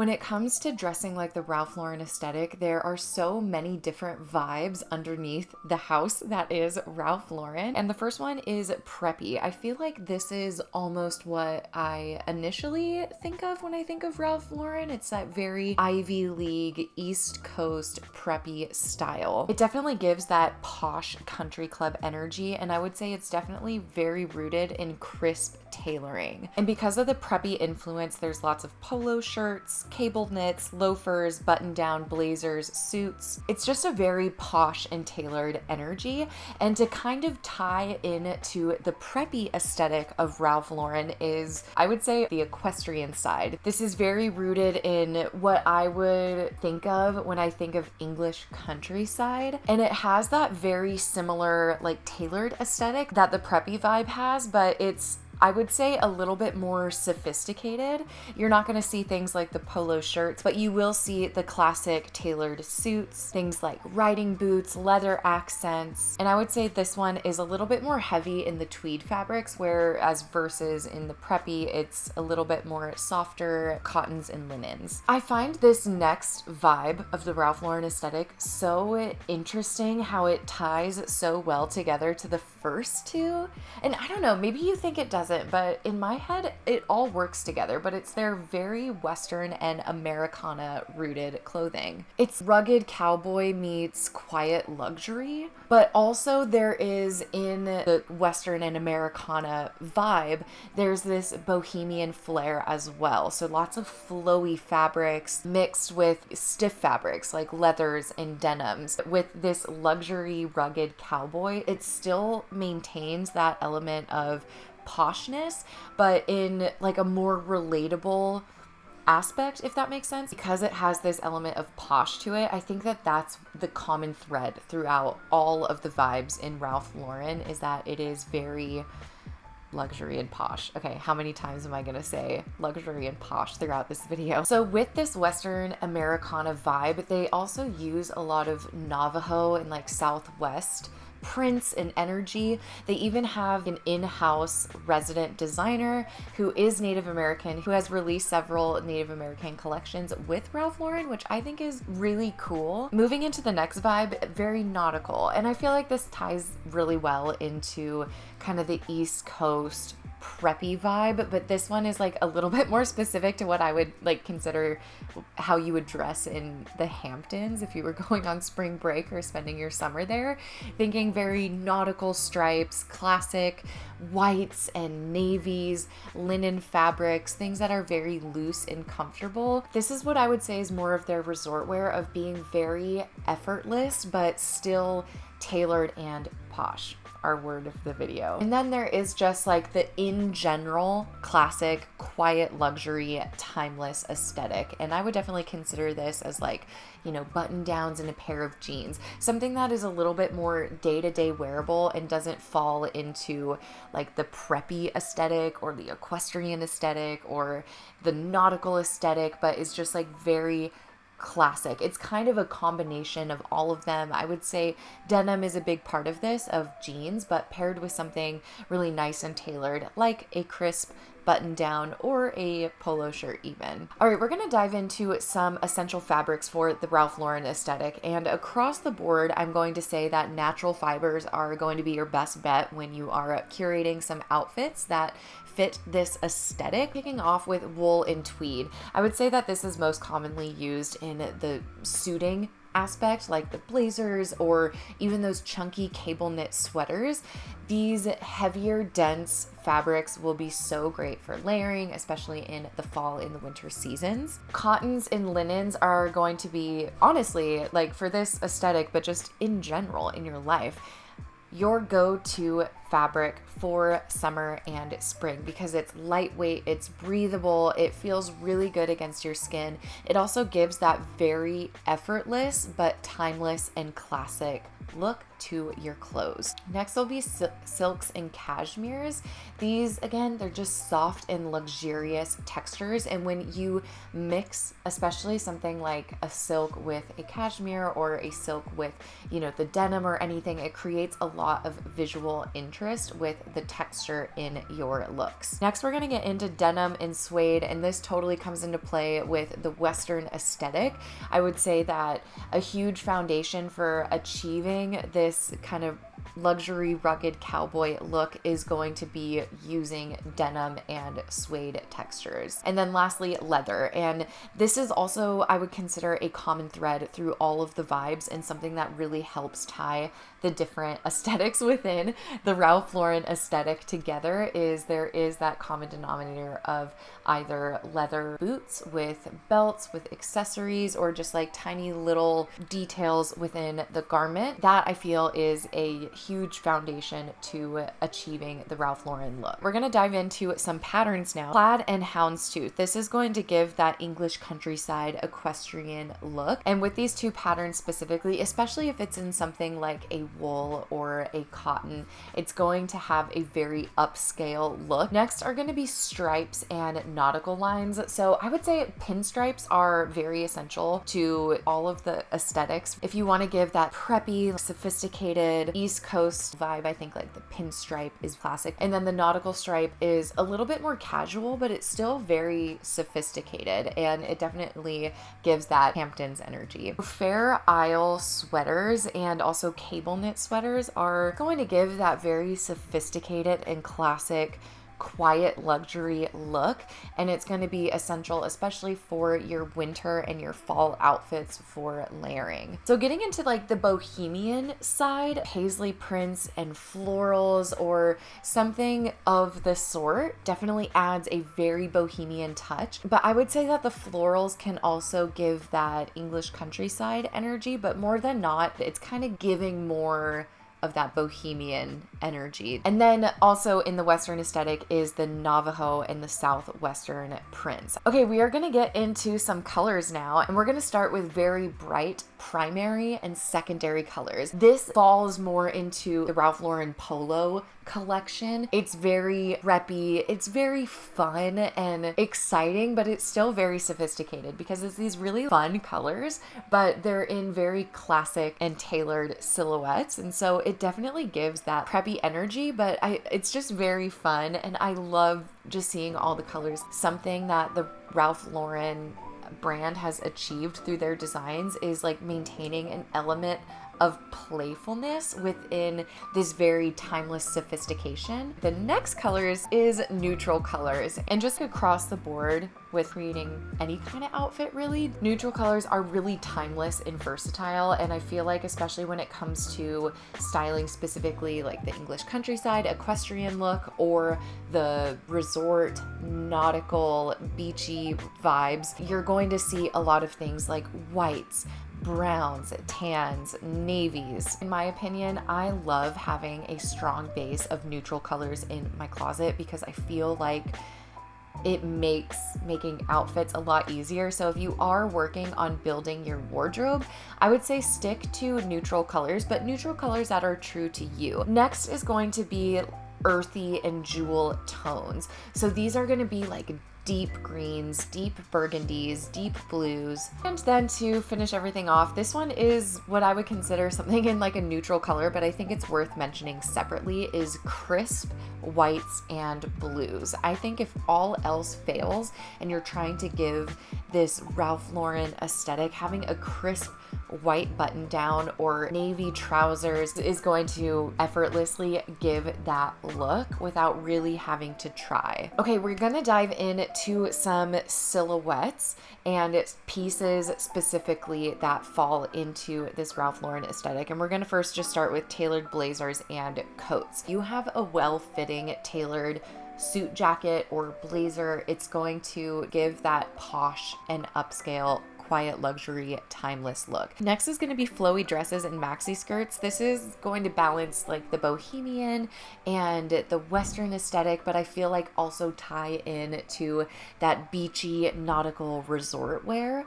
When it comes to dressing like the Ralph Lauren aesthetic, there are so many different vibes underneath the house that is Ralph Lauren. And the first one is preppy. I feel like this is almost what I initially think of when I think of Ralph Lauren. It's that very Ivy League, East Coast preppy style. It definitely gives that posh country club energy, and I would say it's definitely very rooted in crisp tailoring. And because of the preppy influence, there's lots of polo shirts, cable knits, loafers, button-down blazers, suits. It's just a very posh and tailored energy. And to kind of tie into the preppy aesthetic of Ralph Lauren is, I would say, the equestrian side. This is very rooted in what I would think of when I think of English countryside. And it has that very similar, like, tailored aesthetic that the preppy vibe has, but it's, I would say, a little bit more sophisticated. You're not going to see things like the polo shirts, but you will see the classic tailored suits, things like riding boots, leather accents. And I would say this one is a little bit more heavy in the tweed fabrics, whereas versus in the preppy, it's a little bit more softer cottons and linens. I find this next vibe of the Ralph Lauren aesthetic so interesting, how it ties so well together to the first two. And I don't know, maybe you think it doesn't, but in my head, it all works together, but it's their very Western and Americana rooted clothing. It's rugged cowboy meets quiet luxury, but also there is, in the Western and Americana vibe, there's this bohemian flair as well. So lots of flowy fabrics mixed with stiff fabrics like leathers and denims. With this luxury rugged cowboy, it still maintains that element of poshness, but in like a more relatable aspect, if that makes sense. Because it has this element of posh to it, I think that that's the common thread throughout all of the vibes in Ralph Lauren, is that it is very luxury and posh. Okay, how many times am I gonna say luxury and posh throughout this video? So with this Western Americana vibe, they also use a lot of Navajo and like Southwest prints and energy. They even have an in-house resident designer who is Native American, who has released several Native American collections with Ralph Lauren, which I think is really cool. Moving into the next vibe, very nautical. And I feel like this ties really well into kind of the East Coast preppy vibe, but this one is like a little bit more specific to what I would like consider how you would dress in the Hamptons if you were going on spring break or spending your summer there. Thinking very nautical stripes, classic whites and navies, linen fabrics, things that are very loose and comfortable. This is what I would say is more of their resort wear, of being very effortless but still tailored and posh. Our word of the video. And then there is just like the in general classic quiet luxury timeless aesthetic, and I would definitely consider this as like, you know, button downs and a pair of jeans, something that is a little bit more day-to-day wearable and doesn't fall into like the preppy aesthetic or the equestrian aesthetic or the nautical aesthetic, but is just like very classic. It's kind of a combination of all of them. I would say denim is a big part of this, of jeans, but paired with something really nice and tailored, like a crisp button down or a polo shirt even. All right, we're going to dive into some essential fabrics for the Ralph Lauren aesthetic. And across the board, I'm going to say that natural fibers are going to be your best bet when you are curating some outfits that fit this aesthetic. Kicking off with wool and tweed. I would say that this is most commonly used in the suiting aspect, like the blazers or even those chunky cable knit sweaters. These heavier, dense fabrics will be so great for layering, especially in the fall and the winter seasons. Cottons and linens are going to be, honestly, like for this aesthetic, but just in general in your life, your go-to fabric for summer and spring, because it's lightweight, it's breathable, it feels really good against your skin. It also gives that very effortless but timeless and classic look to your clothes. Next will be silks and cashmeres. These, again, they're just soft and luxurious textures, and when you mix especially something like a silk with a cashmere or a silk with, you know, the denim or anything, it creates a lot of visual interest with the texture in your looks. Next, we're going to get into denim and suede, and this totally comes into play with the Western aesthetic. I would say that a huge foundation for achieving this kind of luxury rugged cowboy look is going to be using denim and suede textures. And then lastly, leather. And this is also, I would consider, a common thread through all of the vibes, and something that really helps tie the different aesthetics within the Ralph Lauren aesthetic together. Is there is that common denominator of either leather boots with belts, with accessories, or just like tiny little details within the garment. That I feel is a huge foundation to achieving the Ralph Lauren look. We're going to dive into some patterns now. Plaid and houndstooth. This is going to give that English countryside equestrian look. And with these two patterns specifically, especially if it's in something like a wool or a cotton, it's going to have a very upscale look. Next are going to be stripes and nautical lines. So I would say pinstripes are very essential to all of the aesthetics. If you want to give that preppy, sophisticated East Coast vibe, I think like the pinstripe is classic. And then the nautical stripe is a little bit more casual, but it's still very sophisticated, and it definitely gives that Hamptons energy. Fair Isle sweaters and also cable knit sweaters are going to give that very sophisticated and classic quiet luxury look, and it's going to be essential especially for your winter and your fall outfits for layering. So getting into like the bohemian side, paisley prints and florals or something of the sort definitely adds a very bohemian touch, but I would say that the florals can also give that English countryside energy, but more than not, it's kind of giving more of that bohemian energy. And then also in the Western aesthetic is the Navajo and the Southwestern prints. Okay, we are going to get into some colors now, and we're going to start with very bright primary and secondary colors. This falls more into the Ralph Lauren Polo collection. It's very preppy, it's very fun and exciting, but it's still very sophisticated because it's these really fun colors, but they're in very classic and tailored silhouettes. And so it definitely gives that preppy energy, but it's just very fun, and I love just seeing all the colors. Something that the Ralph Lauren brand has achieved through their designs is like maintaining an element of playfulness within this very timeless sophistication. The next colors is neutral colors, and just across the board with creating any kind of outfit really, neutral colors are really timeless and versatile, and I feel like especially when it comes to styling specifically like the English countryside equestrian look or the resort nautical beachy vibes, you're going to see a lot of things like whites, browns, tans, navies. In my opinion, I love having a strong base of neutral colors in my closet because I feel like it makes making outfits a lot easier. So if you are working on building your wardrobe, I would say stick to neutral colors, but neutral colors that are true to you. Next is going to be earthy and jewel tones. So these are going to be like deep greens, deep burgundies, deep blues. And then to finish everything off, this one is what I would consider something in like a neutral color, but I think it's worth mentioning separately, is crisp whites and blues. I think if all else fails and you're trying to give this Ralph Lauren aesthetic, having a crisp white button down or navy trousers is going to effortlessly give that look without really having to try. Okay, we're gonna dive into some silhouettes and pieces specifically that fall into this Ralph Lauren aesthetic. And we're gonna first just start with tailored blazers and coats. You have a well-fitting tailored suit jacket or blazer, it's going to give that posh and upscale quiet luxury timeless look. Next is going to be flowy dresses and maxi skirts. This is going to balance like the bohemian and the Western aesthetic, but I feel like also tie in to that beachy nautical resort wear.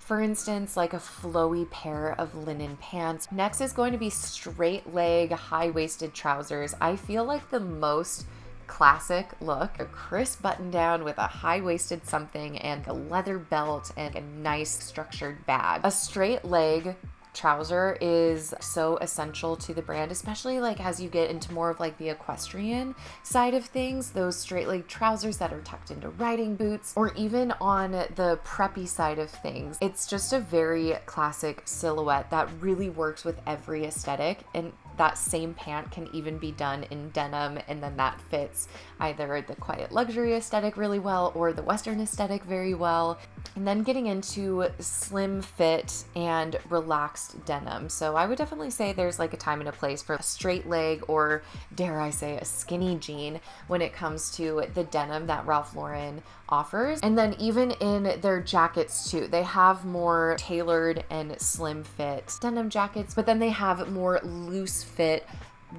For instance, like a flowy pair of linen pants. Next is going to be straight leg, high-waisted trousers. I feel like the most classic look, a crisp button down with a high-waisted something and a leather belt and a nice structured bag. A straight leg trouser is so essential to the brand, especially like as you get into more of like the equestrian side of things, those straight leg trousers that are tucked into riding boots, or even on the preppy side of things. It's just a very classic silhouette that really works with every aesthetic, and that same pant can even be done in denim, and then that fits either the quiet luxury aesthetic really well or the Western aesthetic very well. And then getting into slim fit and relaxed denim. So I would definitely say there's like a time and a place for a straight leg, or dare I say a skinny jean, when it comes to the denim that Ralph Lauren offers. And then even in their jackets too, they have more tailored and slim fit denim jackets, but then they have more loose fit,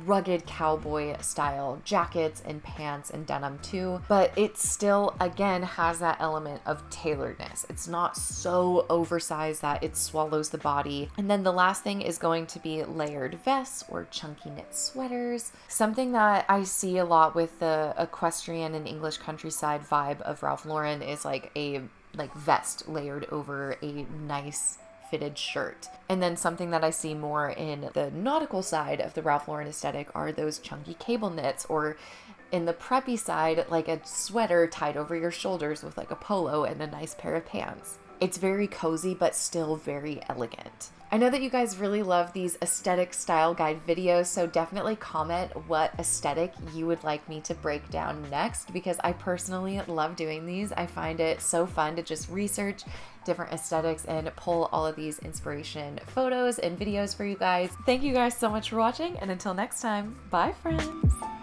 rugged cowboy style jackets and pants and denim too, but it still again has that element of tailoredness. It's not so oversized that it swallows the body. And then the last thing is going to be layered vests or chunky knit sweaters. Something that I see a lot with the equestrian and English countryside vibe of Ralph Lauren is like a vest layered over a nice fitted shirt. And then something that I see more in the nautical side of the Ralph Lauren aesthetic are those chunky cable knits, or in the preppy side, like a sweater tied over your shoulders with like a polo and a nice pair of pants. It's very cozy, but still very elegant. I know that you guys really love these aesthetic style guide videos, so definitely comment what aesthetic you would like me to break down next, because I personally love doing these. I find it so fun to just research different aesthetics and pull all of these inspiration photos and videos for you guys. Thank you guys so much for watching, and until next time, bye friends!